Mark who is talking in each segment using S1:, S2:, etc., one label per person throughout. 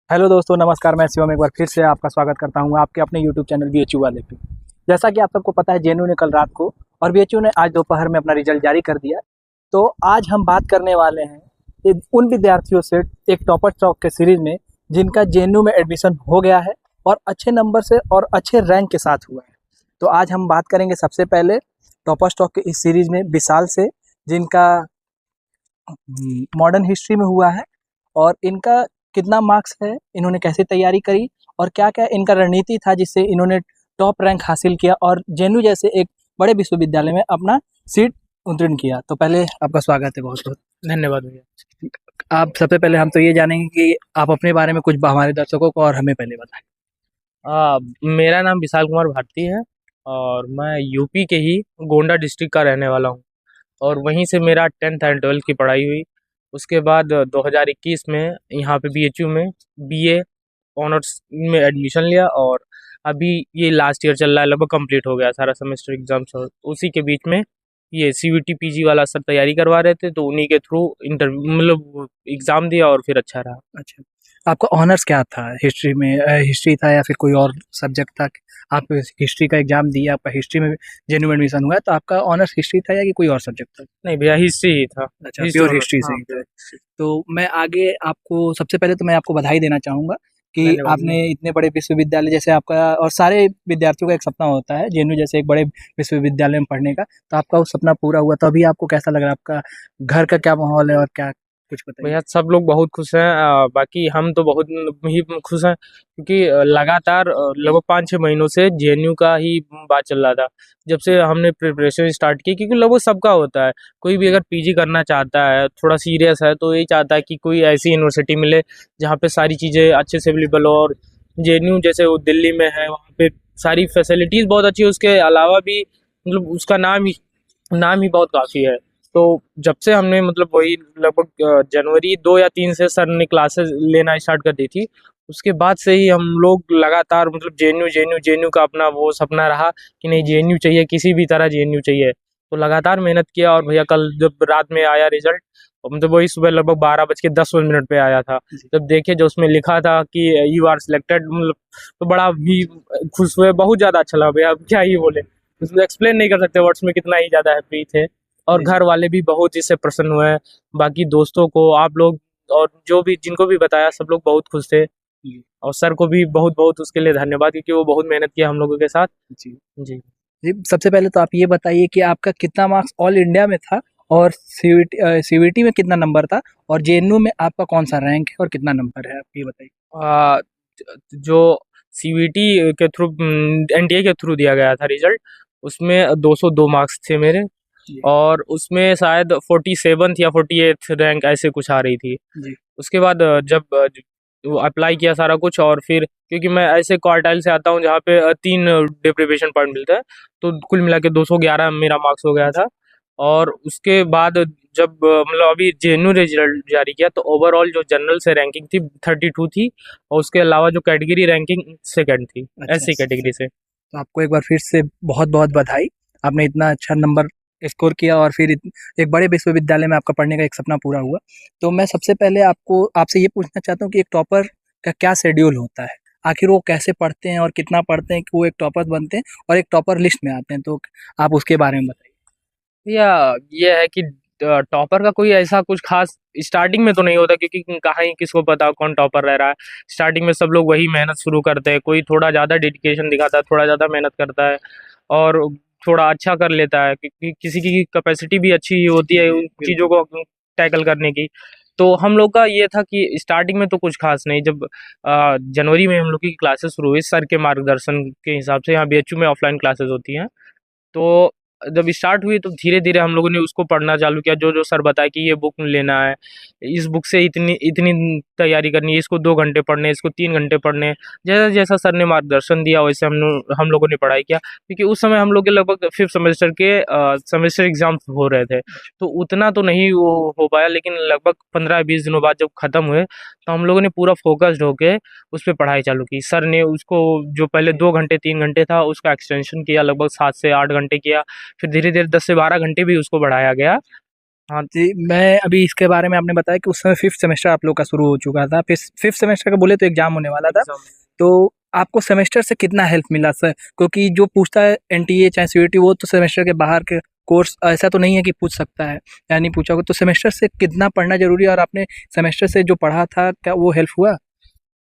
S1: Hello दोस्तों, नमस्कार। मैं शिवम एक बार फिर से आपका स्वागत करता हूं आपके अपने यूट्यूब चैनल बीएचयू वाले पे। जैसा कि आप सबको पता है, जेएनयू ने कल रात को और बीएचयू ने आज दोपहर में अपना रिजल्ट जारी कर दिया। तो आज हम बात करने वाले हैं उन विद्यार्थियों से एक टॉपर टॉक के सीरीज में जिनका जेएनयू में एडमिशन हो गया है और अच्छे नंबर से और अच्छे रैंक के साथ हुआ है। तो आज हम बात करेंगे सबसे पहले टॉपर टॉक के इस सीरीज में विशाल से, जिनका मॉडर्न हिस्ट्री में हुआ है और इनका कितना मार्क्स है, इन्होंने कैसे तैयारी करी और क्या-क्या इनका रणनीति था जिससे इन्होंने टॉप रैंक हासिल किया और जेएनयू जैसे एक बड़े विश्वविद्यालय में अपना सीट उत्तीर्ण किया। तो पहले आपका स्वागत है, बहुत-बहुत
S2: धन्यवाद भैया।
S1: आप सबसे पहले हम तो ये जानेंगे कि आप अपने बारे में कुछ हमारे दर्शकों को और हमें पहले बताएं।
S2: मेरा नाम विशाल कुमार भारती है और मैं यूपी के ही गोंडा डिस्ट्रिक्ट का रहने वाला हूँ और वहीं से मेरा 10th एंड 12th की पढ़ाई हुई। उसके बाद 2021 में यहाँ पे बीएचयू में बीए ऑनर्स में एडमिशन लिया और अभी ये लास्ट ईयर चल रहा है, लगभग कंप्लीट हो गया सारा सेमेस्टर एग्जाम्स और उसी के बीच में ये सीवीटी पीजी वाला सर तैयारी करवा रहे थे, तो उन्हीं के थ्रू इंटरव्यू मतलब एग्ज़ाम दिया और फिर अच्छा रहा।
S1: अच्छा, आपका ऑनर्स क्या था? हिस्ट्री में हिस्ट्री था या फिर कोई और सब्जेक्ट था? आप हिस्ट्री का एग्जाम दिया, आपका हिस्ट्री में जेएनयू में एडमिशन हुआ, तो आपका ऑनर्स हिस्ट्री था या कि कोई और सब्जेक्ट था?
S2: नहीं भैया, हिस्ट्री ही था।
S1: अच्छा,
S2: हिस्ट्री
S1: प्योर
S2: ऑनर्स,
S1: हिस्ट्री से
S2: हाँ
S1: ही था।
S2: Pure history.
S1: तो मैं आगे आपको सबसे पहले तो मैं आपको बधाई देना चाहूँगा कि
S2: धन्यवाद भैया।
S1: आपने इतने बड़े विश्वविद्यालय जैसे आपका, और सारे विद्यार्थियों का एक सपना होता है जेएनयू जैसे एक बड़े विश्वविद्यालय में पढ़ने का, तो आपका वो सपना पूरा हुआ। तो अभी आपको कैसा लग रहा है? आपका घर का क्या माहौल है और क्या, कुछ बताइए?
S2: भैया सब लोग बहुत खुश हैं, बाकी हम तो बहुत ही खुश हैं क्योंकि लगातार लगभग 5-6 महीनों से जेएनयू का ही बात चल रहा था। जब से हमने प्रिपरेशन स्टार्ट की, क्योंकि लगभग सबका होता है, कोई भी अगर पीजी करना चाहता है, थोड़ा सीरियस है, तो यही चाहता है कि कोई ऐसी यूनिवर्सिटी मिले जहाँ पे सारी चीज़ें अच्छे से अवेलेबल हो। और जेएनयू जैसे वो दिल्ली में है, वहाँ पे सारी फैसिलिटीज़ बहुत अच्छी है, उसके अलावा भी मतलब उसका नाम ही बहुत काफ़ी है। तो जब से हमने मतलब वही लगभग जनवरी 2 या 3 से सर ने क्लासेस लेना स्टार्ट कर दी थी। उसके बाद से ही हम लोग लगातार मतलब जेएनयू का अपना वो सपना रहा कि नहीं जेएनयू चाहिए, किसी भी तरह जेएनयू चाहिए। तो लगातार मेहनत किया और भैया कल जब रात में आया रिजल्ट, मतलब वही सुबह लगभग 12:10 पे आया था। जब देखे जो उसमें लिखा था कि यू आर सिलेक्टेड, मतलब तो बड़ा भी खुश हुए, बहुत ज़्यादा अच्छा लगा भैया, अब क्या ही बोले। उसमें एक्सप्लेन नहीं कर सकते वर्ड्स में कितना ही ज़्यादा हैप्पी थे। और
S1: जी,
S2: घर वाले भी बहुत इससे प्रसन्न हुए हैं। बाकी दोस्तों को, आप लोग और जो भी जिनको भी बताया, सब लोग बहुत खुश थे
S1: जी,
S2: और सर को भी बहुत-बहुत उसके लिए धन्यवाद, क्योंकि वो बहुत मेहनत किया हम लोगों के साथ।
S1: जी।
S2: जी।
S1: जी, सबसे पहले तो आप ये बताइए कि आपका कितना मार्क्स ऑल इंडिया में था और सीवीटी में कितना नंबर था और जेएनयू में आपका कौन-सा रैंक है और कितना नंबर है? आप ये बताइए।
S2: अ, जो सीवीटी के थ्रू एनटीए के थ्रू दिया गया था रिजल्ट, उसमें 202 मार्क्स थे मेरे
S1: जी,
S2: और उसमें शायद 47th या 48th रैंक ऐसे कुछ आ रही थी।
S1: जी,
S2: उसके बाद जब वो अप्लाई किया सारा कुछ, और फिर क्योंकि मैं ऐसे क्वार्टाइल से आता हूँ जहाँ पे 3 डिप्रीवेशन पॉइंट मिलता है, तो कुल मिला के 211 मेरा मार्क्स हो गया था। और उसके बाद जब मतलब अभी जेएनयू ने रिजल्ट जारी किया, तो ओवरऑल जो जनरल से रैंकिंग थी 32 थी और उसके अलावा जो कैटेगरी रैंकिंग सेकंड थी,
S1: अच्छा।
S2: एससी कैटेगरी से।
S1: तो आपको एक बार फिर से बहुत-बहुत बधाई। आपने इतना अच्छा नंबर स्कोर किया और फिर एक बड़े विश्वविद्यालय में आपका पढ़ने का एक सपना पूरा हुआ। तो मैं सबसे पहले आपको आपसे ये पूछना चाहता हूँ कि एक टॉपर का क्या शेड्यूल होता है? आखिर वो कैसे पढ़ते हैं और कितना पढ़ते हैं कि वो एक टॉपर बनते हैं और एक टॉपर लिस्ट में आते हैं? तो आप उसके बारे में बताइए।
S2: या ये है कि टॉपर का कोई ऐसा कुछ खास स्टार्टिंग में तो नहीं होता, क्योंकि कहाँ ही किसको पता कौन टॉपर रह रहा है। स्टार्टिंग में सब लोग वही मेहनत शुरू करते हैं, कोई थोड़ा ज़्यादा डेडिकेशन दिखाता है, थोड़ा ज़्यादा मेहनत करता है और थोड़ा अच्छा कर लेता है, क्योंकि किसी की कैपेसिटी भी अच्छी होती है
S1: जी,
S2: उन चीज़ों
S1: बिल्कुल।
S2: को टैकल करने की। तो हम लोग का ये था कि स्टार्टिंग में तो कुछ खास नहीं। जब जनवरी में हम लोग की क्लासेस शुरू हुई सर के मार्गदर्शन के हिसाब से, यहाँ बीएचयू में ऑफलाइन क्लासेस होती हैं, तो जब स्टार्ट हुई तो धीरे-धीरे हम लोगों ने उसको पढ़ना चालू किया, जो-जो सर बताए कि ये बुक लेना है, इस बुक से इतनी इतनी तैयारी करनी है, इसको 2 घंटे पढ़ने हैं, इसको 3 घंटे पढ़ने हैं। जैसा-जैसा सर ने मार्गदर्शन दिया वैसे हम लोगों ने पढ़ाई किया, क्योंकि उस समय हम लोग के लगभग 5th सेमेस्टर के सेमेस्टर एग्ज़ाम्स हो रहे थे। तो उतना तो नहीं वो हो पाया, लेकिन लगभग 15-20 दिनों बाद जब खत्म हुए, तो हम लोगों ने पूरा फ़ोकस्ड होके उस पे पढ़ाई चालू की। सर ने उसको जो पहले 2 घंटे 3 घंटे था, उसका एक्सटेंशन किया, लगभग 7 से 8 घंटे किया। फिर धीरे-धीरे 10 से 12 घंटे भी उसको बढ़ाया गया हाँ
S1: जी, मैं अभी इसके बारे में आपने बताया कि उस समय 5th सेमेस्टर आप लोग का शुरू हो चुका था। फिर 5th सेमेस्टर का बोले तो एग्ज़ाम होने वाला था।
S2: एग्जाम।
S1: तो आपको सेमेस्टर से कितना हेल्प मिला सर? क्योंकि जो पूछता है एनटीए चाहे सीयूईटी वो तो सेमेस्टर के बाहर के कोर्स ऐसा तो नहीं है कि पूछ सकता है या नहीं पूछा होगा। तो सेमेस्टर से कितना पढ़ना ज़रूरी है और आपने सेमेस्टर से जो पढ़ा था क्या वो हेल्प हुआ?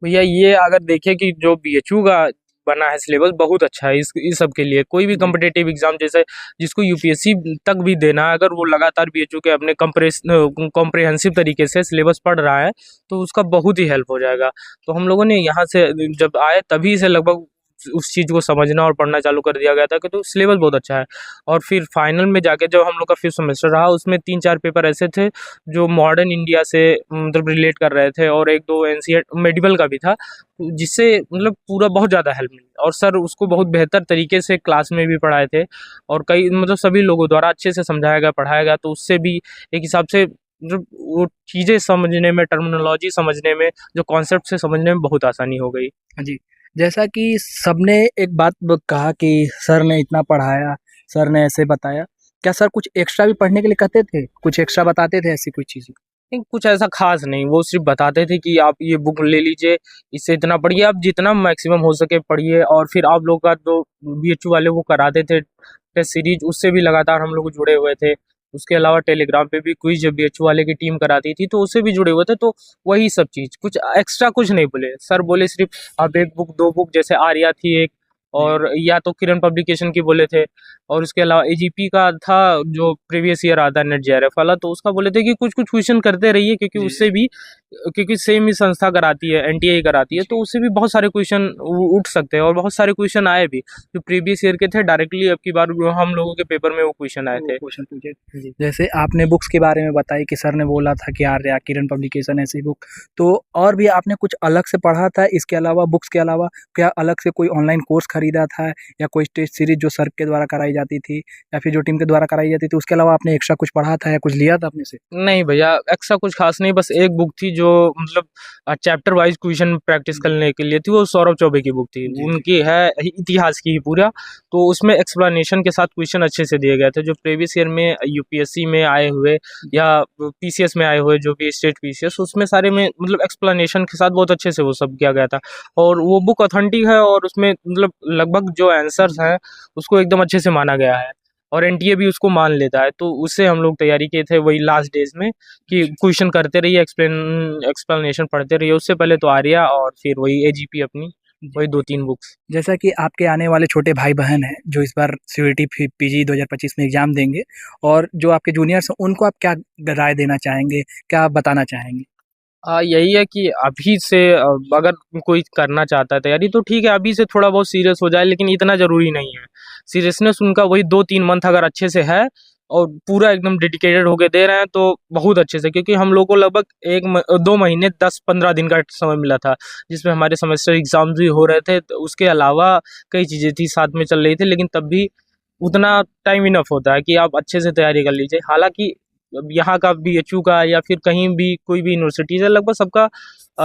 S2: भैया ये अगर देखें कि जो बीएचयू का बना है सिलेबस बहुत अच्छा है इस सब के लिए। कोई भी
S1: जी,
S2: कॉम्पिटिटिव एग्जाम जैसे जिसको यूपीएससी तक भी देना है, अगर वो लगातार बीएचयू के अपने कॉम्प्रिहेंसिव तरीके से सिलेबस पढ़ रहा है तो उसका बहुत ही हेल्प हो जाएगा। तो हम लोगों ने यहाँ से जब आए तभी से लगभग उस चीज़ को समझना और पढ़ना चालू कर दिया गया था कि तो सिलेबस बहुत अच्छा है। और फिर फाइनल में जाके जब हम लोग का 5th सेमेस्टर रहा उसमें 3-4 पेपर ऐसे थे जो मॉडर्न इंडिया से मतलब रिलेट कर रहे थे, और 1-2 एनसीईआरटी मेडिकल का भी था, जिससे मतलब पूरा बहुत ज़्यादा हेल्प मिली। और सर उसको बहुत बेहतर तरीके से क्लास में भी पढ़ाए थे, और कई मतलब सभी लोगों द्वारा अच्छे से समझाया गया, पढ़ाया गया, तो उससे भी एक हिसाब से मतलब वो चीज़ें समझने में, टर्मिनोलॉजी समझने में, जो कॉन्सेप्ट से समझने में बहुत आसानी हो गई।
S1: हाँ जी। जैसा कि सबने एक बात कहा कि सर ने इतना पढ़ाया, सर ने ऐसे बताया। क्या सर कुछ एक्स्ट्रा भी पढ़ने के लिए कहते थे? कुछ एक्स्ट्रा बताते थे ऐसी कोई चीज़?
S2: नहीं, कुछ ऐसा खास नहीं, वो सिर्फ बताते थे कि आप ये बुक ले लीजिए, इससे इतना पढ़िए, आप जितना मैक्सिमम हो सके पढ़िए। और फिर आप लोग का जो बीएचयू वाले वो कराते थे टेस्ट सीरीज, उससे भी लगातार हम लोग जुड़े हुए थे। उसके अलावा टेलीग्राम पे भी क्विज बीएचयू वाले की टीम कराती थी, तो उससे भी जुड़े हुए थे। तो वही सब चीज़, कुछ एक्स्ट्रा कुछ नहीं बोले सर। बोले सिर्फ आप 1 बुक 2 बुक, जैसे आर्या थी एक,
S1: जी।
S2: और या तो किरण पब्लिकेशन की बोले थे, और उसके अलावा एजीपी का था जो प्रीवियस ईयर आता है नेट जेआरएफ वाला, तो उसका बोले थे कि कुछ कुछ क्वेश्चन करते रहिए, क्योंकि
S1: जी,
S2: उससे भी, क्योंकि सेम ही संस्था कराती है, एनटीए कराती है, तो
S1: जी।
S2: उससे भी बहुत सारे क्वेश्चन उठ सकते हैं, और बहुत सारे क्वेश्चन आए भी जो प्रीवियस ईयर के थे डायरेक्टली। अब की बार हम लोगों के पेपर में वो क्वेश्चन आए
S1: वो
S2: थे।
S1: क्वेश्चन पूछे।
S2: जी।
S1: जैसे आपने बुक्स के बारे में बताई कि सर ने बोला था कि आर्या, किरण पब्लिकेशन ऐसी बुक। तो और भी आपने कुछ अलग से पढ़ा था इसके अलावा बुक्स के अलावा? क्या अलग से कोई ऑनलाइन कोर्स खरीदा था या कोई टेस्ट सीरीज़ जो सर के द्वारा कराई जाती थी या फिर जो टीम के द्वारा कराई जाती थी उसके अलावा आपने एक्स्ट्रा कुछ पढ़ा था या कुछ लिया था अपने से?
S2: नहीं भैया, एक्स्ट्रा कुछ खास नहीं, बस एक बुक थी जो मतलब चैप्टर वाइज क्वेश्चन प्रैक्टिस
S1: जी,
S2: करने के लिए थी, वो सौरभ चौबे की बुक थी।
S1: जी, जी।
S2: उनकी है इतिहास की ही पूरा, तो उसमें एक्सप्लेनेशन के साथ क्वेश्चन अच्छे से दिए गए थे, जो प्रीवियस ईयर में यूपीएससी में आए हुए या पीसीएस में आए हुए, जो भी स्टेट पीसीएस, उसमें सारे में मतलब एक्सप्लेनेशन के साथ बहुत अच्छे से वो सब किया गया था। और वो बुक ऑथेंटिक है, और उसमें मतलब लगभग जो आंसर्स हैं उसको एकदम अच्छे से माना गया है, और एनटीए भी उसको मान लेता है। तो उससे हम लोग तैयारी किए थे वही लास्ट डेज में, कि
S1: अच्छा।
S2: क्वेश्चन करते रहिए, एक्सप्लेनेशन पढ़ते रहिए। उससे पहले तो आर्या, और फिर वही एजीपी अपनी,
S1: जी।
S2: वही 2-3 बुक्स।
S1: जैसा कि आपके आने वाले छोटे भाई-बहन हैं, जो इस बार सीयूईटी फी पीजी 2025 में एग्ज़ाम देंगे और जो आपके जूनियर्स हैं, उनको आप क्या राय देना चाहेंगे? क्या आप बताना चाहेंगे?
S2: यही है कि अभी से अगर कोई करना चाहता है तैयारी, तो ठीक है, अभी से थोड़ा बहुत सीरियस हो जाए, लेकिन इतना ज़रूरी नहीं है। सीरियसनेस उनका वही 2-3 मंथ अगर अच्छे से है, और पूरा एकदम डेडिकेटेड होके दे रहे हैं, तो बहुत अच्छे से। क्योंकि हम लोग को लगभग 2 महीने 10-15 दिन का समय मिला था, जिसमें हमारे सेमेस्टर एग्ज़ाम्स भी हो रहे थे, तो उसके अलावा कई चीज़ें थी साथ में चल रही थी, लेकिन तब भी उतना टाइम इनफ होता है कि आप अच्छे से तैयारी कर लीजिए। हालाँकि अब यहाँ का बीएचयू का या फिर कहीं भी कोई भी यूनिवर्सिटी है, लगभग सबका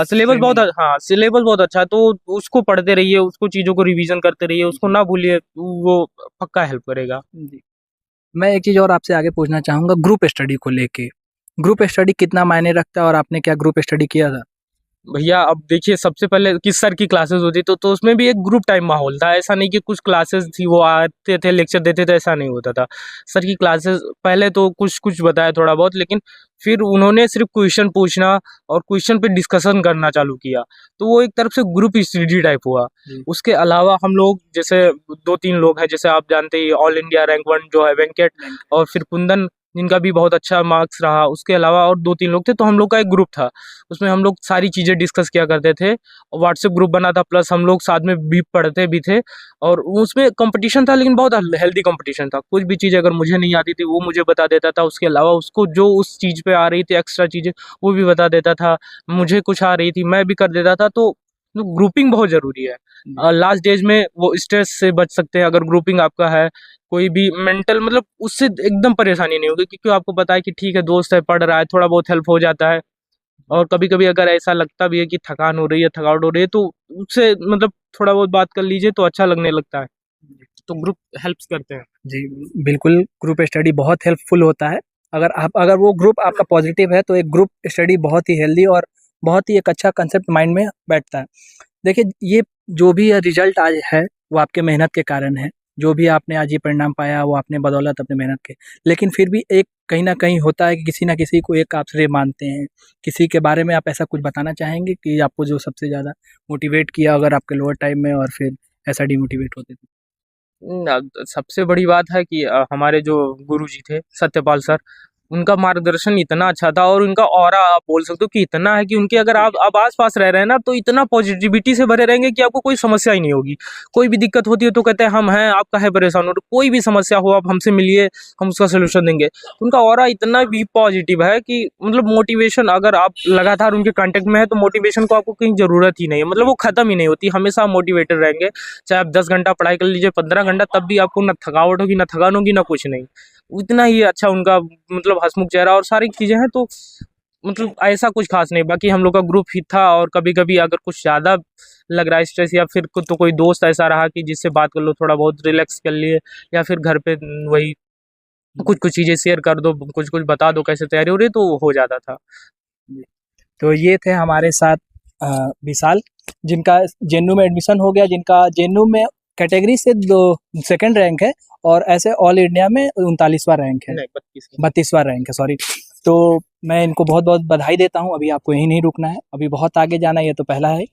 S2: सिलेबस
S1: सेम
S2: बहुत
S1: ही।
S2: हाँ, सिलेबस बहुत अच्छा है, तो उसको पढ़ते रहिए, उसको चीज़ों को रिवीज़न करते रहिए, उसको
S1: जी,
S2: ना भूलिए, वो पक्का हेल्प करेगा।
S1: जी। मैं एक चीज़ और आपसे आगे पूछना चाहूँगा ग्रुप स्टडी को लेके। ग्रुप स्टडी कितना मायने रखता है और आपने क्या ग्रुप स्टडी किया था?
S2: भैया अब देखिए, सबसे पहले किस सर की क्लासेस होती, तो उसमें भी एक ग्रुप टाइम माहौल था। ऐसा नहीं कि कुछ क्लासेस थी वो आते थे लेक्चर देते थे, ऐसा नहीं होता था। सर की क्लासेस पहले तो कुछ कुछ बताया थोड़ा बहुत, लेकिन फिर उन्होंने सिर्फ क्वेश्चन पूछना और क्वेश्चन पे डिस्कशन करना चालू किया, तो वो एक तरफ से ग्रुप स्टडी टाइप हुआ।
S1: जी,
S2: उसके अलावा हम लोग जैसे 2-3 लोग हैं, जैसे आप जानते ही ऑल इंडिया रैंक 1 जो है वेंकट,
S1: बैंक।
S2: और फिर कुंदन, जिनका भी बहुत अच्छा मार्क्स रहा। उसके अलावा और 2-3 लोग थे, तो हम लोग का एक ग्रुप था। उसमें हम लोग सारी चीज़ें डिस्कस किया करते थे। व्हाट्सएप ग्रुप बना था, प्लस हम लोग साथ में भी पढ़ते भी थे, और उसमें कंपटीशन था, लेकिन बहुत हेल्दी कंपटीशन था। कुछ भी चीज़ अगर मुझे नहीं आती थी वो मुझे बता देता था, उसके अलावा उसको जो उस चीज़ पे आ रही थी एक्स्ट्रा चीज़ें वो भी बता देता था। मुझे कुछ आ रही थी मैं भी कर देता था। तो ग्रुपिंग बहुत ज़रूरी है।
S1: जी,
S2: लास्ट डेज में वो स्ट्रेस से बच सकते हैं अगर ग्रुपिंग आपका है। कोई भी मेंटल मतलब उससे एकदम परेशानी नहीं होगी, क्योंकि आपको पता है कि ठीक है, दोस्त है, पढ़ रहा है, थोड़ा बहुत हेल्प हो जाता है। और कभी-कभी अगर ऐसा लगता भी है कि थकान हो रही है, थकावट हो रही है, तो उससे मतलब थोड़ा बहुत बात कर लीजिए तो अच्छा लगने लगता है।
S1: जी।
S2: तो ग्रुप हेल्प्स करते हैं।
S1: जी, बिल्कुल ग्रुप स्टडी बहुत हेल्पफुल होता है। अगर वो ग्रुप आपका पॉजिटिव है तो एक ग्रुप स्टडी बहुत ही हेल्दी और बहुत ही एक अच्छा कंसेप्ट माइंड में बैठता है। देखिए, ये जो भी रिजल्ट आज है वो आपके मेहनत के कारण है। जो भी आपने आज ये परिणाम पाया वो आपने बदौलत अपने मेहनत के। लेकिन फिर भी एक कहीं न कहीं होता है कि किसी न किसी को एक आप श्रेय मानते हैं। किसी के बारे में आप ऐसा कुछ बताना चाहेंगे कि आपको जो सबसे ज़्यादा मोटिवेट किया अगर आपके लोअर टाइम में और फिर ऐसा डिमोटिवेट होते थे?
S2: सबसे बड़ी बात है कि हमारे जो गुरुजी थे सत्यपाल सर, उनका मार्गदर्शन इतना अच्छा था और उनका ऑरा आप बोल सकते हो कि इतना है कि उनके अगर आप आस-पास रह रहे हैं ना तो इतना पॉजिटिविटी से भरे रहेंगे कि आपको कोई समस्या ही नहीं होगी। कोई भी दिक्कत होती है तो कहते हैं हम हैं, आप काहे परेशान हो रहे हो? कोई भी समस्या हो आप हमसे मिलिए, हम उसका सॉल्यूशन देंगे। उनका ऑरा इतना भी पॉजिटिव है कि मतलब मोटिवेशन अगर आप लगातार उनके कॉन्टैक्ट में हैं तो मोटिवेशन को आपको कहीं ज़रूरत ही नहीं है। मतलब वो खत्म ही नहीं होती, हमेशा आप मोटिवेटेड रहेंगे। चाहे आप 10 घंटा पढ़ाई कर लीजिए, 15 घंटा, तब भी आपको ना थकावट होगी, ना थकान होगी, ना कुछ नहीं। इतना ही अच्छा उनका मतलब हँसमुख चेहरा और सारी चीज़ें हैं, तो मतलब ऐसा कुछ ख़ास नहीं। बाकी हम लोग का ग्रुप ही था और कभी-कभी अगर कुछ ज़्यादा लग रहा है स्ट्रेस या फिर तो कोई दोस्त ऐसा रहा कि जिससे बात कर लो, थोड़ा बहुत रिलैक्स कर लिए या फिर घर पे वही कुछ-कुछ चीज़ें शेयर कर दो, कुछ-कुछ बता दो कैसे तैयारी हो रही है, तो हो जाता था।
S1: तो ये थे हमारे साथ विशाल, जिनका जेएनयू में एडमिशन हो गया, जिनका जेएनयू में कैटेगरी से 2nd रैंक है और ऐसे ऑल इंडिया में 39वां रैंक है,
S2: नहीं,
S1: 32वां रैंक है, सॉरी। तो मैं इनको बहुत-बहुत बधाई देता हूँ। अभी आपको यहीं नहीं रुकना है, अभी बहुत आगे जाना है, ये तो पहला है।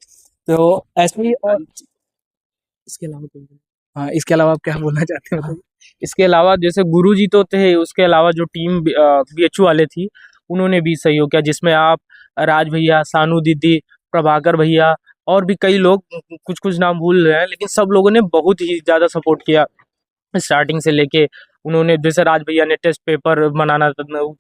S1: तो ऐसे ही और
S2: इसके अलावा कोई नहीं।
S1: हाँ, इसके अलावा आप क्या बोलना चाहते हैं बताइए?
S2: इसके अलावा जैसे गुरुजी तो थे, उसके अलावा जो टीम बीएचयू वाले थी, उन्होंने भी सहयोग किया, जिसमें आप राज भैया, सानू दीदी, प्रभाकर भैया और भी कई लोग, कुछ-कुछ नाम भूल रहे हैं, लेकिन सब लोगों ने बहुत ही ज़्यादा सपोर्ट किया। स्टार्टिंग से लेके उन्होंने जैसे राज भैया ने टेस्ट पेपर बनाना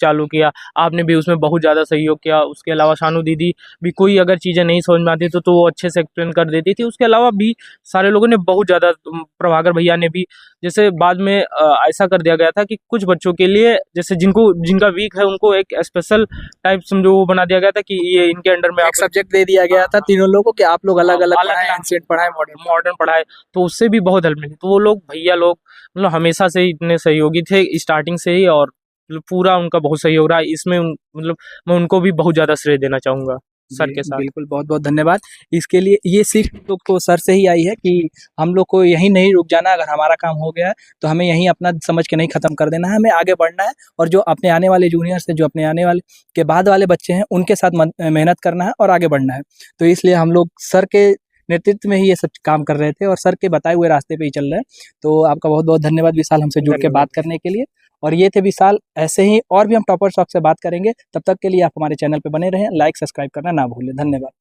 S2: चालू किया, आपने भी उसमें बहुत ज़्यादा सहयोग किया। उसके अलावा शानू दीदी भी कोई अगर चीज़ें नहीं समझ में आती तो वो अच्छे से एक्सप्लेन कर देती थी। उसके अलावा भी सारे लोगों ने बहुत ज़्यादा, प्रभाकर भैया ने भी, जैसे बाद में ऐसा कर दिया गया था कि कुछ बच्चों के लिए, जैसे जिनका वीक है उनको एक स्पेशल टाइप समझो वो बना दिया गया था कि ये इनके अंडर में
S1: एक सब्जेक्ट दे दिया गया था तीनों लोगों को कि आप लोग अलग-अलग पढ़ाएँ, एंशिएंट पढ़ाएँ, मॉडर्न।
S2: मॉडर्न पढ़ाए, तो उससे भी बहुत हेल्प मिली। तो वो लोग भैया लोग मतलब हमेशा से ही इतने सहयोगी थे स्टार्टिंग से ही, और मतलब पूरा उनका बहुत सहयोग रहा इसमें। मतलब मैं उनको भी बहुत ज़्यादा श्रेय देना चाहूँगा सर के साथ।
S1: बिल्कुल, बहुत-बहुत धन्यवाद। इसके लिए ये सीख हम लोग को सर से ही आई है कि हम लोग को यहीं नहीं रुक जाना। अगर हमारा काम हो गया है, तो हमें यहीं अपना समझ के नहीं खत्म कर देना है, हमें आगे बढ़ना है और जो अपने आने वाले जूनियर्स हैं, जो अपने आने वाले के बाद वाले बच्चे हैं, उनके साथ मेहनत करना है और आगे बढ़ना है। तो इसलिए हम लोग सर के नेतृत्व में ही ये सब काम कर रहे थे और सर के बताए हुए रास्ते पे ही चल रहे हैं। तो आपका बहुत-बहुत धन्यवाद विशाल, हमसे जुड़ के बात करने के लिए। और ये थे विशाल, ऐसे ही और भी हम टॉपर शॉप से बात करेंगे। तब तक के लिए आप हमारे चैनल पे बने रहें, लाइक, सब्सक्राइब करना ना भूलें। धन्यवाद।